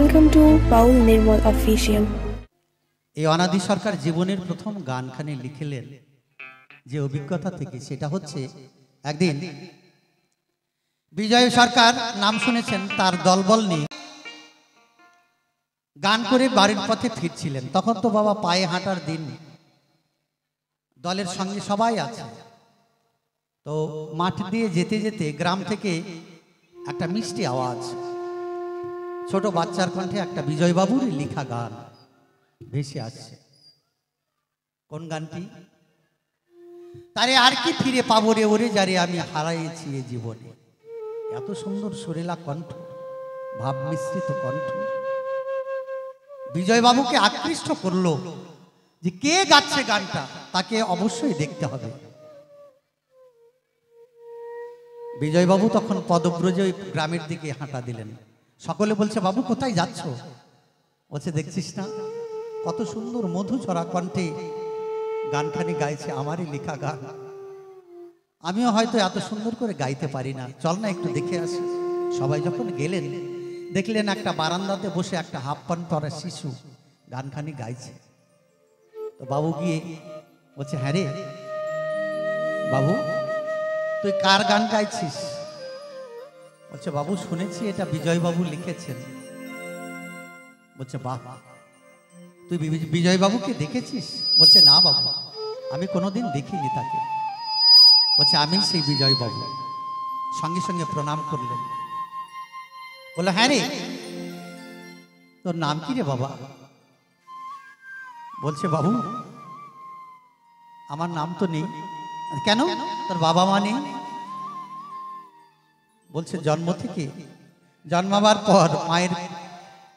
Welcome to Paul Nirmal Official. এই অনাদি সরকার জীবনের প্রথম গানখানি লিখলেন যে অভিজ্ঞতা থেকে, সেটা হচ্ছে একদিন বিজয় সরকার নাম শুনেছেন, তার দলবল নিয়ে গান করে বাড়ির পথে ফিরছিলেন। তখন তো বাবা পায়ে হাঁটার দিন, দলের সঙ্গে সবাই আছে। তো মাঠ দিয়ে যেতে যেতে গ্রাম থেকে একটা মিষ্টি আওয়াজ, ছোট বাচ্চার কণ্ঠে একটা বিজয়বাবুর লেখা গান ভেসে আসছে। কোন গানটি? তারে আর কি ফিরে পাবো রে ওরে যারে আমি হারাইছি এ জীবনে। এত সুন্দর সুরেলা কণ্ঠ, ভাব মিশ্রিত কণ্ঠ বিজয়বাবুকে আকৃষ্ট করলো যে কে গাচ্ছে গানটা, তাকে অবশ্যই দেখতে হবে। বিজয়বাবু তখন পদব্রজে গ্রামের দিকে হাঁটা দিলেন। সকলে বলছে, বাবু কোথায় যাচ্ছ? বলছে, দেখছিস না কত সুন্দর মধু ছড়া কণ্ঠে গানখানি গাইছে, আমারই লেখা গান। আমিও হয়তো এত সুন্দর করে গাইতে পারি না, চল না একটু দেখে আসি। সবাই যখন গেলেন, দেখলেন একটা বারান্দাতে বসে একটা হাফ প্যান্ট পরা শিশু গানখানি গাইছে। তো বাবু গিয়ে বলছে, হ্যাঁ রে বাবু, তুই কার গান গাইছিস? বলছে, বাবু শুনেছি এটা বিজয়বাবু লিখেছেন। বলছে, বাহ, তুই বিজয়বাবুকে দেখেছিস? বলছে, না বাবু, আমি কোনোদিন দেখিনি তাকে। বলছে, আমি সেই বিজয়বাবু। সঙ্গে সঙ্গে প্রণাম করলেন। বললো, হ্যাঁ রে, তোর নাম কি রে বাবা? বলছে, বাবু আমার নাম তো নেই। কেন, তোর বাবা মা নেই? বলছে, জন্ম থেকে, জন্মাবার পর মায়ের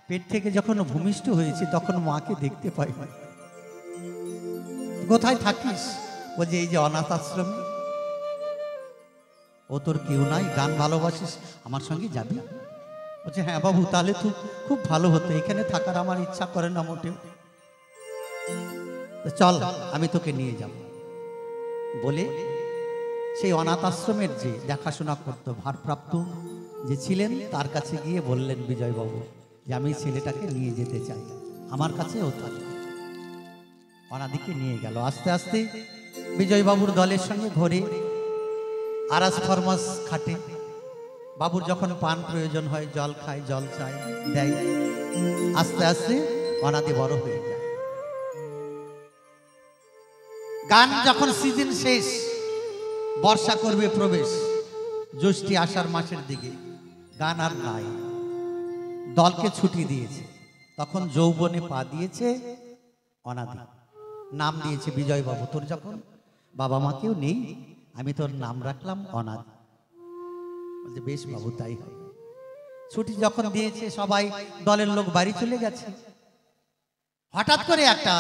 পেট থেকে যখন ভূমিষ্ঠ হয়েছে তখন মাকে দেখতে পাই। কোথায় থাকিস? বলছে, এই যে অনাথ আশ্রমে। ও তোর কেউ নাই, গান ভালোবাসিস, আমার সঙ্গে যাবি? বলছে, হ্যাঁ বাবু, তাহলে তো খুব ভালো হতো, এখানে থাকার আমার ইচ্ছা করে না মোটেও। চল আমি তোকে নিয়ে যাব। বলে সেই অনাথ আশ্রমের যে দেখাশোনা করতো ভারপ্রাপ্ত যে ছিলেন, তার কাছে গিয়ে বললেন বিজয়বাবু যে আমি ছেলেটাকে নিয়ে যেতে চাই, আমার কাছে ও থাকবে। অনাদিকে নিয়ে গেল। আস্তে আস্তে বিজয়বাবুর দলের সঙ্গে ঘরে আরাস ফরমাস খাটে। বাবুর যখন পান প্রয়োজন হয়, জল খায়, জল চায়, দেয়। আস্তে আস্তে অনাদি বড় হয়ে যায়। গান যখন সিজন শেষ, বর্ষা করবে প্রবেশ, জ্যৈষ্ঠী আষাঢ় মাসের দিকে গান আর নাই, দলকে ছুটি দিয়েছে। তখন যৌবনে পা দিয়েছে অনাদি, নাম দিয়েছে বিজয়বাবু। তোর যখন বাবা মা কেউ নেই, আমি তোর নাম রাখলাম অনাদি। বলছে, বেশ বাবু, তাই হয়। ছুটি যখন দিয়েছে, সবাই দলের লোক বাড়ি চলে গেছে। হঠাৎ করে একটা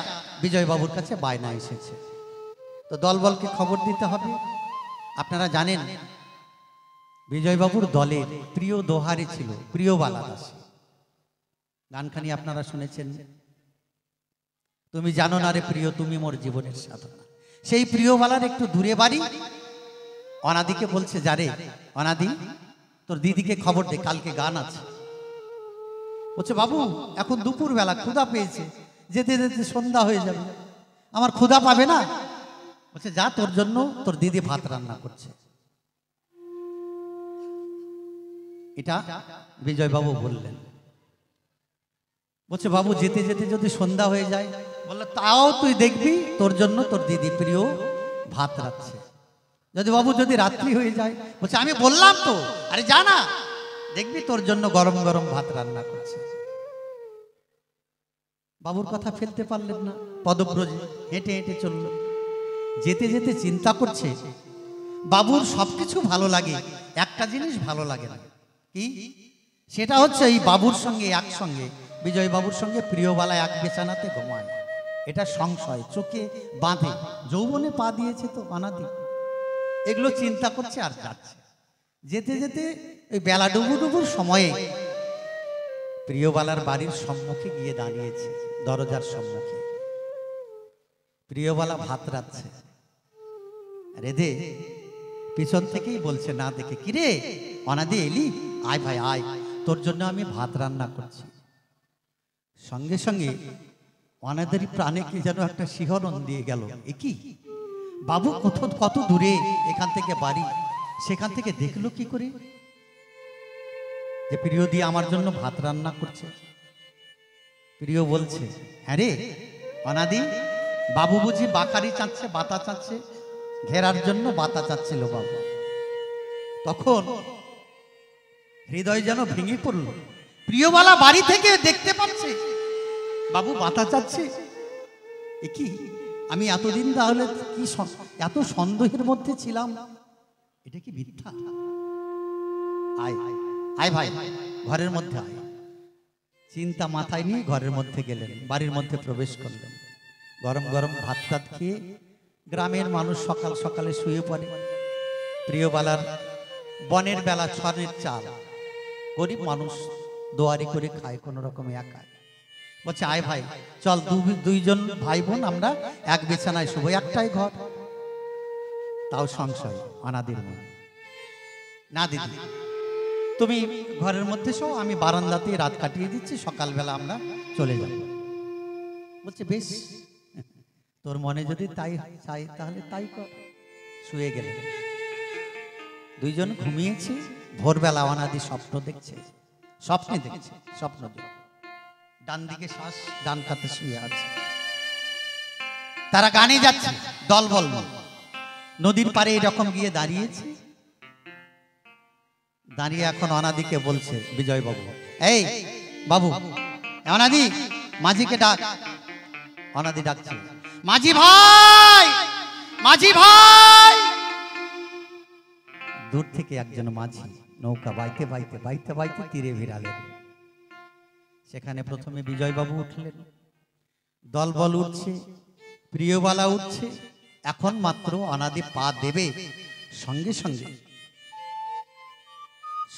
বিজয়বাবুর কাছে বায়না এসেছে। তো দলবলকে খবর দিতে হবে। আপনারা জানেন বিজয়বাবুর দলের প্রিয় দোহারে ছিল প্রিয়বালা দাস। গানখানি আপনারা শুনেছেন, তুমি জানো না রে প্রিয়, তুমি মোর জীবনের সাধনা। সেই প্রিয়বালার একটু দূরে বাড়ি। অনাদিকে বলছে, যারে অনাদি, তোর দিদিকে খবর দে, কালকে গান আছে। বলছে, বাবু এখন দুপুর বেলা, ক্ষুধা পেয়েছে, যেতে যেতে সন্ধ্যা হয়ে যাবে, আমার ক্ষুধা পাবে না? বলছে, যা, তোর জন্য তোর দিদি ভাত রান্না করছে। এটা বিজয়বাবু বললেন। বলছে, বাবু যেতে যেতে যদি সন্ধ্যা হয়ে যায়? বললো, তাও তুই দেখবি, তোর জন্য তোর দিদি প্রিয় ভাত রাখছে। যদি বাবু যদি রাত্রি হয়ে যায়? বলছে, আমি বললাম তো, আরে যা না, দেখবি তোর জন্য গরম গরম ভাত রান্না করছে। বাবুর কথা ফেলতে পারলেন না। পদব্রজে হেঁটে হেঁটে চলল। যেতে যেতে চিন্তা করছে, বাবুর সবকিছু ভালো লাগে, একটা জিনিস ভালো লাগে না। কি? সেটা হচ্ছে এই বাবুর সঙ্গে একসঙ্গে, বিজয়বাবুর সঙ্গে প্রিয়বালা এক বিছানাতে ঘুমায়। এটা সংশয় চোখে বাঁধে। যৌবনে পা দিয়েছে তো অনাদি, এগুলো চিন্তা করছে আর যাচ্ছে। যেতে যেতে ওই বেলা ডুবুর সময়ে প্রিয়বালার বাড়ির সম্মুখে গিয়ে দাঁড়িয়েছে, দরজার সম্মুখে। প্রিয়বালা ভাত রাঁধছে, রেঁধে পিছন থেকেই বলছে না দেখে, কিরে অনাদি এলি? আয় ভাই আয়, তোর জন্য আমি ভাত রান্না করছি। সঙ্গে সঙ্গে ওনাদেরই প্রাণে কি যেন একটা শিহরণ দিয়ে গেল। এ কি বাবু কত দূরে এখান থেকে বাড়ি, সেখান থেকে দেখলো কি করে যে প্রিয় দিয়ে আমার জন্য ভাত রান্না করছে। প্রিয় বলছে, হ্যাঁ রে অনাদি, বাবু বুঝি বাকারি চাচ্ছে, বাতা চাচ্ছে, ঘেরার জন্য বাতা চাচ্ছিল বাবু। তখন হৃদয় যেন ভেঙে পড়ল। প্রিয়বালা বাড়ি থেকে দেখতে পাচ্ছে বাবু বাতা চাচ্ছে। এ কি, আমি এতদিন তাহলে কি এত সন্দেহের মধ্যে ছিলাম, এটা কি মিথ্যা? আয় আয় ভাই, ঘরের মধ্যে আয়। চিন্তা মাথায় নিয়ে ঘরের মধ্যে গেলেন, বাড়ির মধ্যে প্রবেশ করলেন। গরম গরম ভাত টাত খেয়ে গ্রামের মানুষ সকাল সকালে শুয়ে পড়ে। প্রিয়বালার বনের বেলা ছনের চাল, গরিব মানুষ দোয়ারি করে খায় কোনো রকমে একা। বলছে, আয় ভাই চল, দুইজন ভাই বোন আমরা এক বিছানায় শুভ, একটাই ঘর। তাও সংশয় অনাদির মনে, না দিদি তুমি ঘরের মধ্যে শো, আমি বারান্দাতে রাত কাটিয়ে দিচ্ছি, সকালবেলা আমরা চলে যাব। বলছে, বেশ, তোর মনে যদি তাই চাই তাহলে তাই কর। শুয়ে গেলেন। দুইজন ঘুমিয়েছে। ভোরবেলা অনাদি স্বপ্ন দেখছে, স্বপ্নে দেখছে, স্বপ্ন দেখছে ডান দিকে শ্বাস, ডান কাতে শুয়ে আছে। তারা গানে যাচ্ছে দলবল, নদীর পাড়ে এরকম গিয়ে দাঁড়িয়েছে। দাঁড়িয়ে এখন অনাদিকে বলছে বিজয় বাবু, এই বাবু অনাদি, মাঝিকে ডাক। অনাদি ডাকছে, মাঝি ভাই, মাঝি ভাই। দূর থেকে একজন মাঝি নৌকা বাইতে বাইতে বাইতে বাইতে তীরে ভিড়ালেন। সেখানে প্রথমে বিজয়বাবু উঠলেন, দলবল উঠছে, প্রিয়বালা উঠছে। এখন মাত্র অনাদি পা দেবে, সঙ্গে সঙ্গে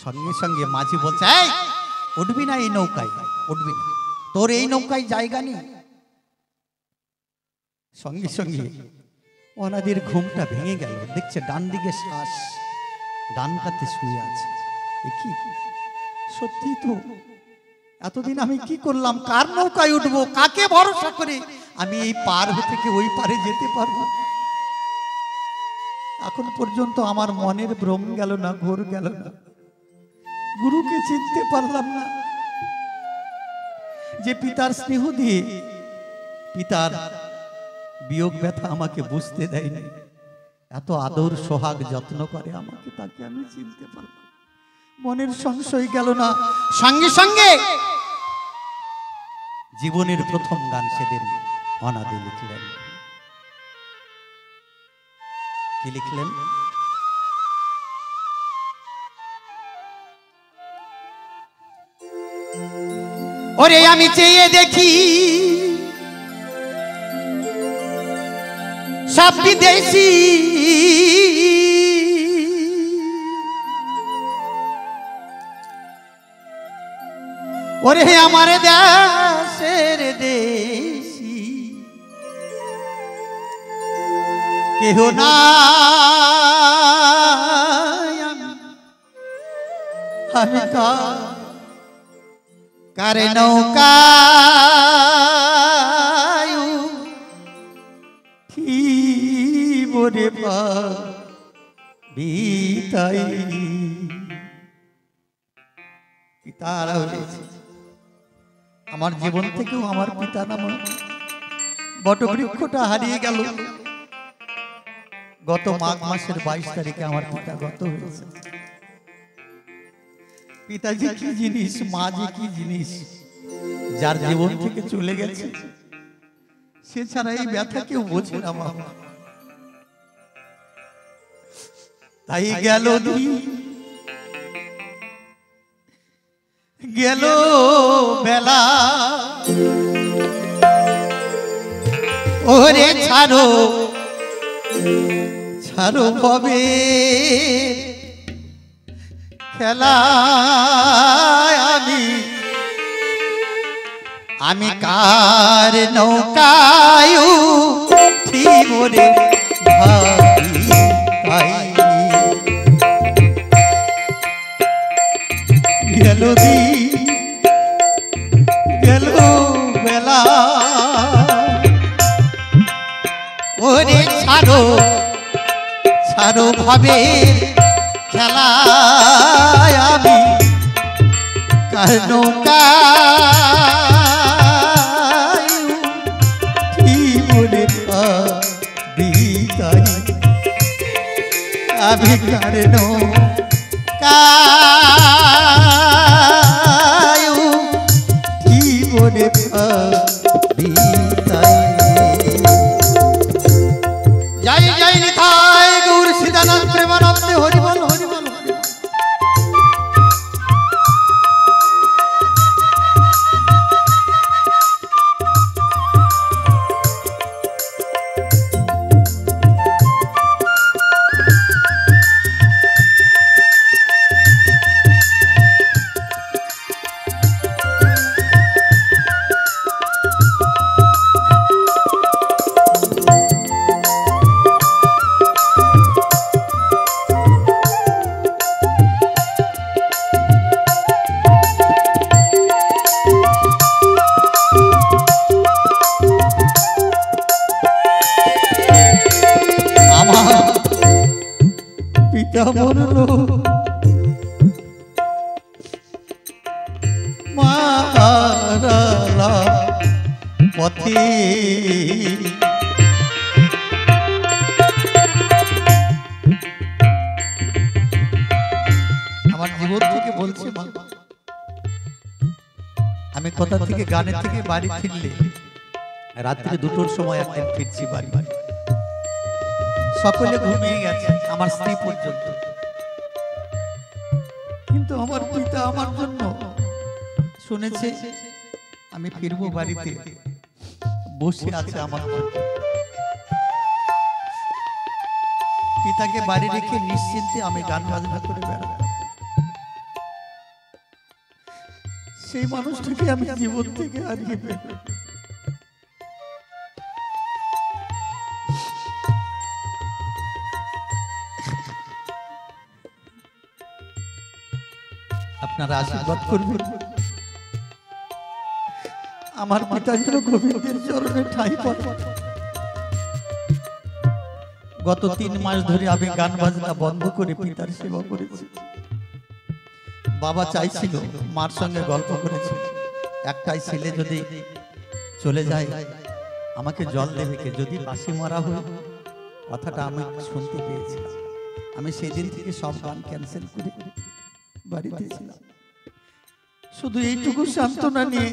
সঙ্গে সঙ্গে মাঝি বলছে, এই উঠবি না এই নৌকায়, উঠবি না, তোর এই নৌকায় জায়গা নেই। সঙ্গে সঙ্গে অনাদির ঘুমটা ভেঙে গেল। দেখছে ডান দিকে শ্বাস, ডান কাতে শুয়ে আছে। কি সত্যি তো, এতদিন আমি কি করলাম, কার নৌকায় উঠবো, কাকে ভরসা করে আমি এই পার থেকে ওই পারে যেতে পারবো? এখন পর্যন্ত আমার মনের ভ্রম গেল না, ঘোর গেল না, গুরুকে চিনতে পারলাম না, যে পিতার স্নেহ দিয়ে পিতার বিয়োগ ব্যথা আমাকে বুঝতে দেয়নি, এত আদর সোহাগ যত্ন করে আমাকে, তাকে আমি চিনতে পারলাম। মনের সংশয় গেল না। সঙ্গে সঙ্গে জীবনের প্রথম গান সেদিন অনাদি লিখলেন। কি লিখলেন? ওরে আমি চেয়ে দেখি সব বিদেশি, ওরে আমার দেশের দেশি কেহ না, আমি কারে নৌকা বরে বিতাই। পিতারা হয়েছে আমার জীবন থেকেও আমার পিতা নাম বটবৃক্ষটা হারিয়ে গেল। গত মাঘ মাসের 22 তারিখে আমার পিতা গত হয়েছে। পিতাজি কি জিনিস, মা যে কি জিনিস, যার জীবন থেকে চলে গেছে সে ছাড়া এই ব্যথা কেউ বোঝে না মা। তাই গেল গেল বেলা, ওরে ছাড়ো ছাড়ো হবে খেলা, আমি কার নৌকায় ঠিক রে ভাই। গেল গেল বেলা ওরে ছাড়ো ছাড়ো ভাবে খেলা আমি কার নৌকা কি বলে বিদায় আমি কার নৌকা কি বলে বিদায় জয় জয় নিতাই গৌর সীতানাথ প্রেমানন্দে হরি বল হরি বল হরি বল। পিতা মরল মারালা পথে আমার জীবন থেকে বলছে মা আমি কোথা থেকে গানের থেকে বাড়ি ফিরলে রাত্রে 2টোর সময় একদিন ফিরছি বাড়ি সকলে ঘুমিয়ে গেছে আমার স্ত্রী পর্যন্ত কিন্তু আমার পিতা আমার জন্য শুনেছে আমি ফিরবো বাড়িতে বসে আছে আমার পিতাকে বাড়ি রেখে নিশ্চিন্তে আমি গান বাজনা করে বেড়াবো সেই মানুষটাকে আমি জীবন থেকে হারিয়ে ফেলবো আপনারা আশীর্বাদ করবেন আমার পিতা যেন গোবিন্দের চরণে ঠাঁই পায়। গত 3 মাস ধরে আমি গান বাজনা বন্ধ করে পিতার সেবা করেছি। বাবা চাইছিল মার সঙ্গে গল্প করেছে একটাই ছেলে যদি চলে যায় আমাকে জল দেবে কে, যদি বাঁশি মারা হয় কথাটা আমি শুনতে পেয়েছিলাম। আমি সেদিন থেকে সব গান ক্যান্সেল করে বাড়িতে ছিলাম শুধু এইটুকু সান্ত্বনা নিয়ে।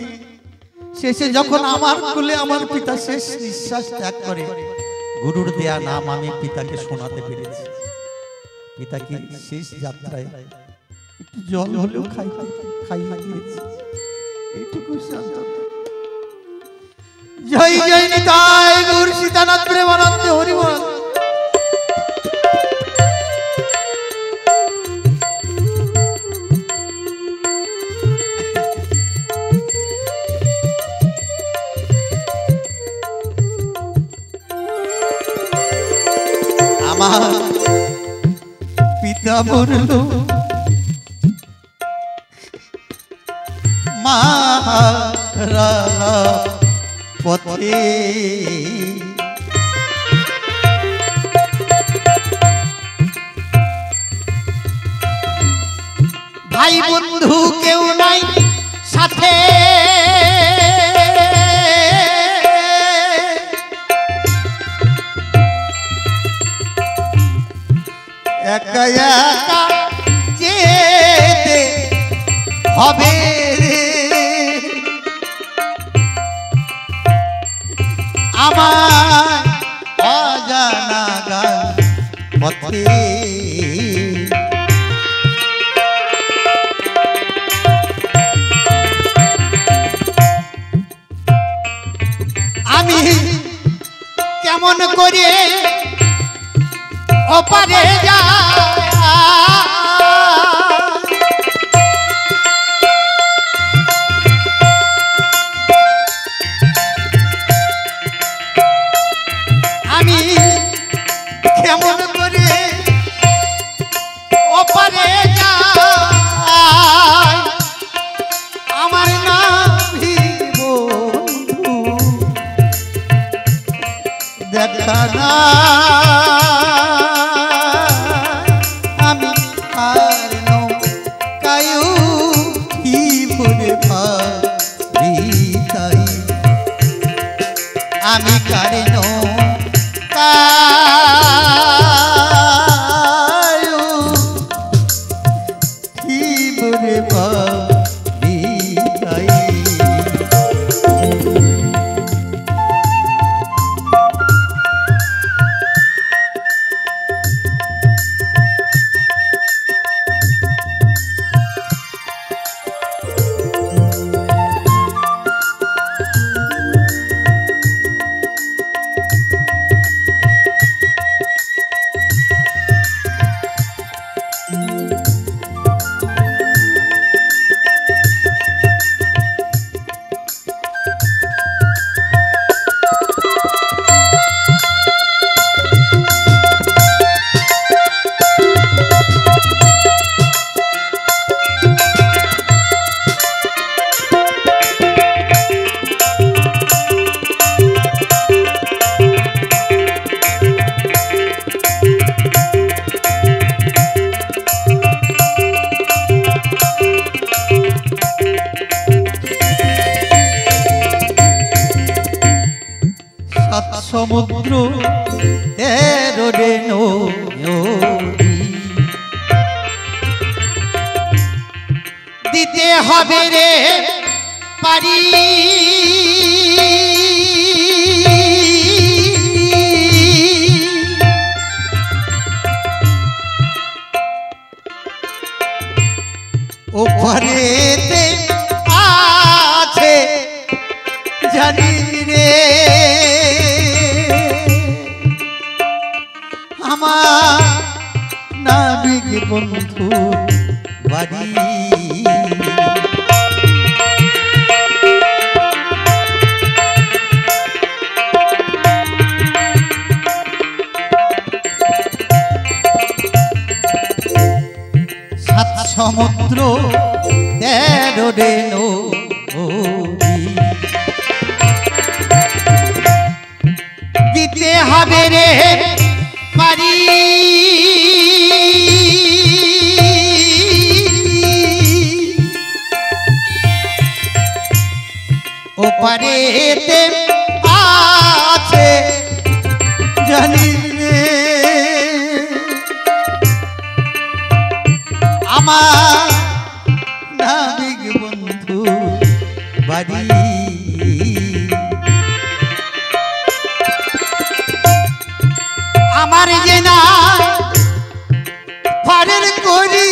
শেষে যখন আমার কোলে আমার পিতা শেষ নিঃশ্বাস ত্যাগ করে গুরুর দেয়া নাম আমি পিতাকে শোনাতে পেরেছি। পিতাকে শেষ যাত্রায় একটু জল হলেও খাইয়ে দিয়েছি এইটুকু সান্ত্বনা। জয় জয় নিতাই গৌর সীতানাথ প্রেমানন্দে হরি বল। আমার পিতা মরল মারা পথে ভাই বন্ধু কেউ নাই সাথে একা একা যেতে হবে রে আমার অজানা গান পথে। আমি কেমন করে ওপারে যা আমি কেমন করে ওপারে যা আমার নাভি জানা আমি আর নৌকায় ভাবিতাই আমি কার নৌকায় ভাবিতাই সমুদ্র তেরো নদী দিতে হবে রে পারি ওপারেতে আছে জানি রে আমার নাবিক বন্ধু বাড়ি সাত সমুদ্র তেরো নদী দিতে হবে রে পারি ওপারেতে আছে জানি রে আমার নাবিক বন্ধু বাড়ি আমার যে না পারের করি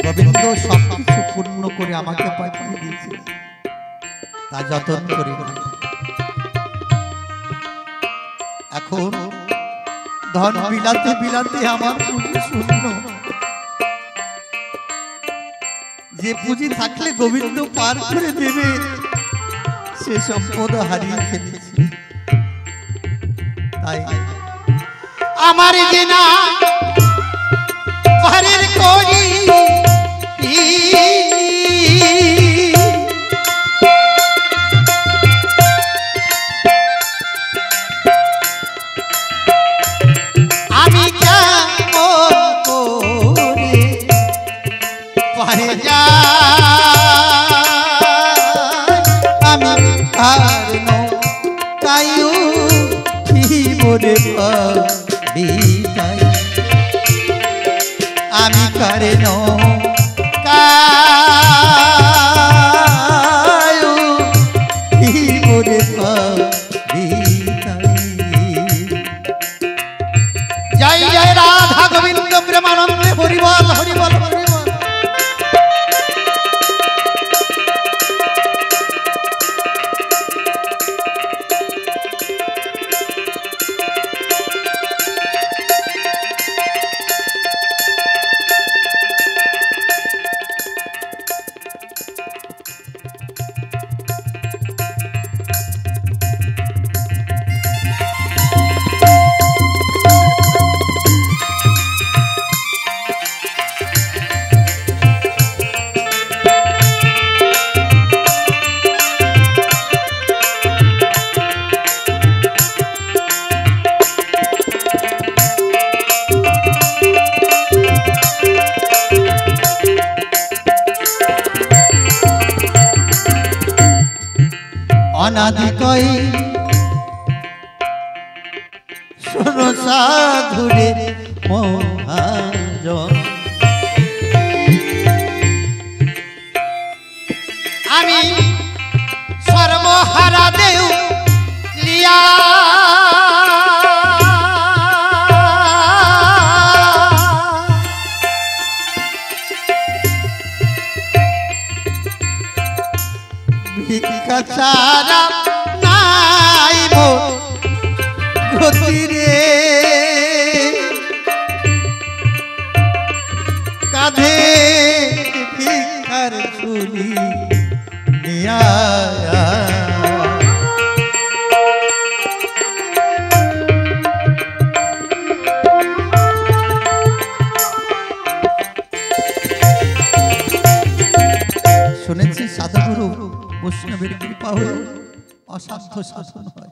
গোবিন্দ সবকিছু পূর্ণ করে আমাকে পাঠিয়ে দিয়েছে তা যতন করি এখন ধন বিলাতে বিলাতে আমার পুঁজি শূন্য যে পুঁজি থাকলে গোবিন্দ পার করে দেবে সে সম্পদ হারিয়ে ফেলেছি তাই আমার যে না পারের করি আমি কেমন করে পারে যা আমি আর নৌকায় ভাবিতাই আমি কার নৌকায় ভাবিতাই জয় জয় রাধা গোবিন্দ প্রেমানন্দে হরিবল হরিবল হরিবল। অনাদি কই শোনো সাধুরে মহাজন আমি সর্বহারা দেউ লিয়া ভিক্ষা ছাড়া নাই গতি রে কাঁধে ভিক্ষার ঝুলি নিয়া শুনেছি সাধুগুরু বৈষ্ণবের কৃপা হল অসাধ্য শাসন হয়।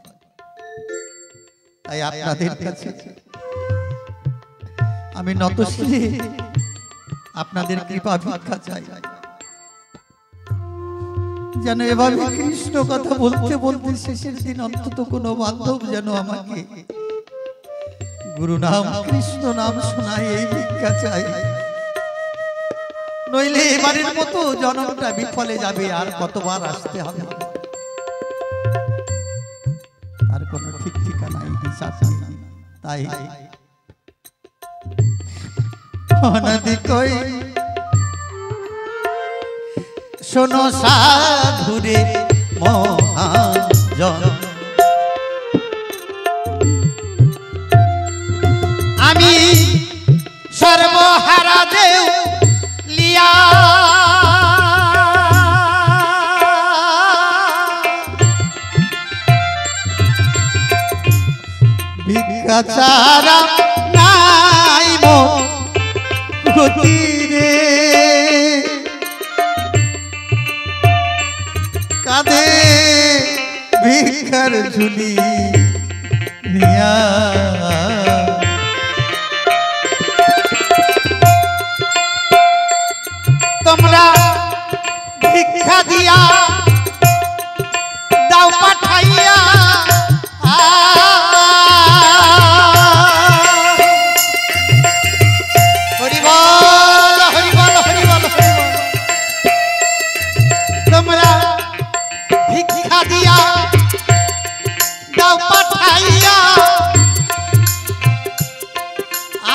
তাই আপনাদের কাছে আমি নতশিরে আপনাদের কৃপা ভিক্ষা চাই, যেন এভাবে কৃষ্ণ কথা বলতে বলতে শেষের দিন অন্তত কোনো বান্ধব যেন আমাকে গুরু নাম কৃষ্ণ নাম শোনায়, এই ভিক্ষা চাই। নইলে এবারের মতো জন্মটা বিফলে যাবে, আর কতবার আসতে হবে আর কোনো ঠিক ঠিকানা নাই, হিসাব নাই। তাই অনাদি কই শোনো সাধুরে মহাজন আমি সর্বহারা দেউ লিয়া ভিক্ষা ছাড়া নাই গতি রে কাঁধে ভিক্ষার ঝুলি নিয়া তোমরা ভিক্ষা দিয়া দাও পাঠাইয়া হরি বল হরি বল হরি বল হরি বল। তোমরা ভিক্ষা দিয়া দাও পাঠাইয়া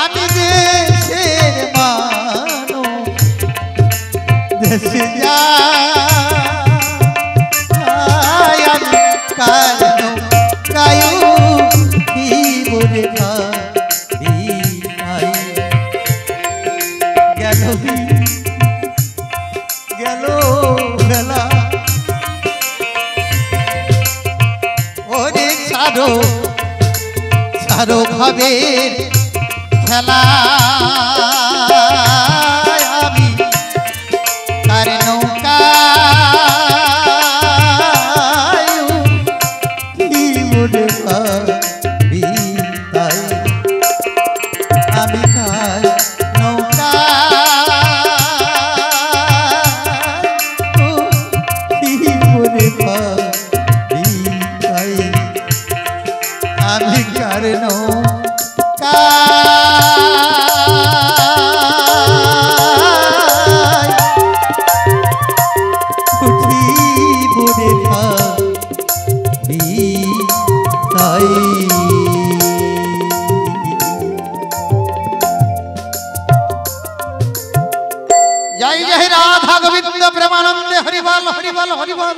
আমি দেশের মানব দেশে যাই আমি কায়ু কায়ু বলে গেল গেল বেলা ওরে ছাড়ো ছাড়ো ভাবের খেলা আমি তার নৌকা কি বলে ভাবি তাই আমি তার নৌকা কি বলে ভাবি তাই আমি কার নৌকা जय जय राधा गोविंद प्रेमानंद हरि बोल हरि बोल हरि बोल।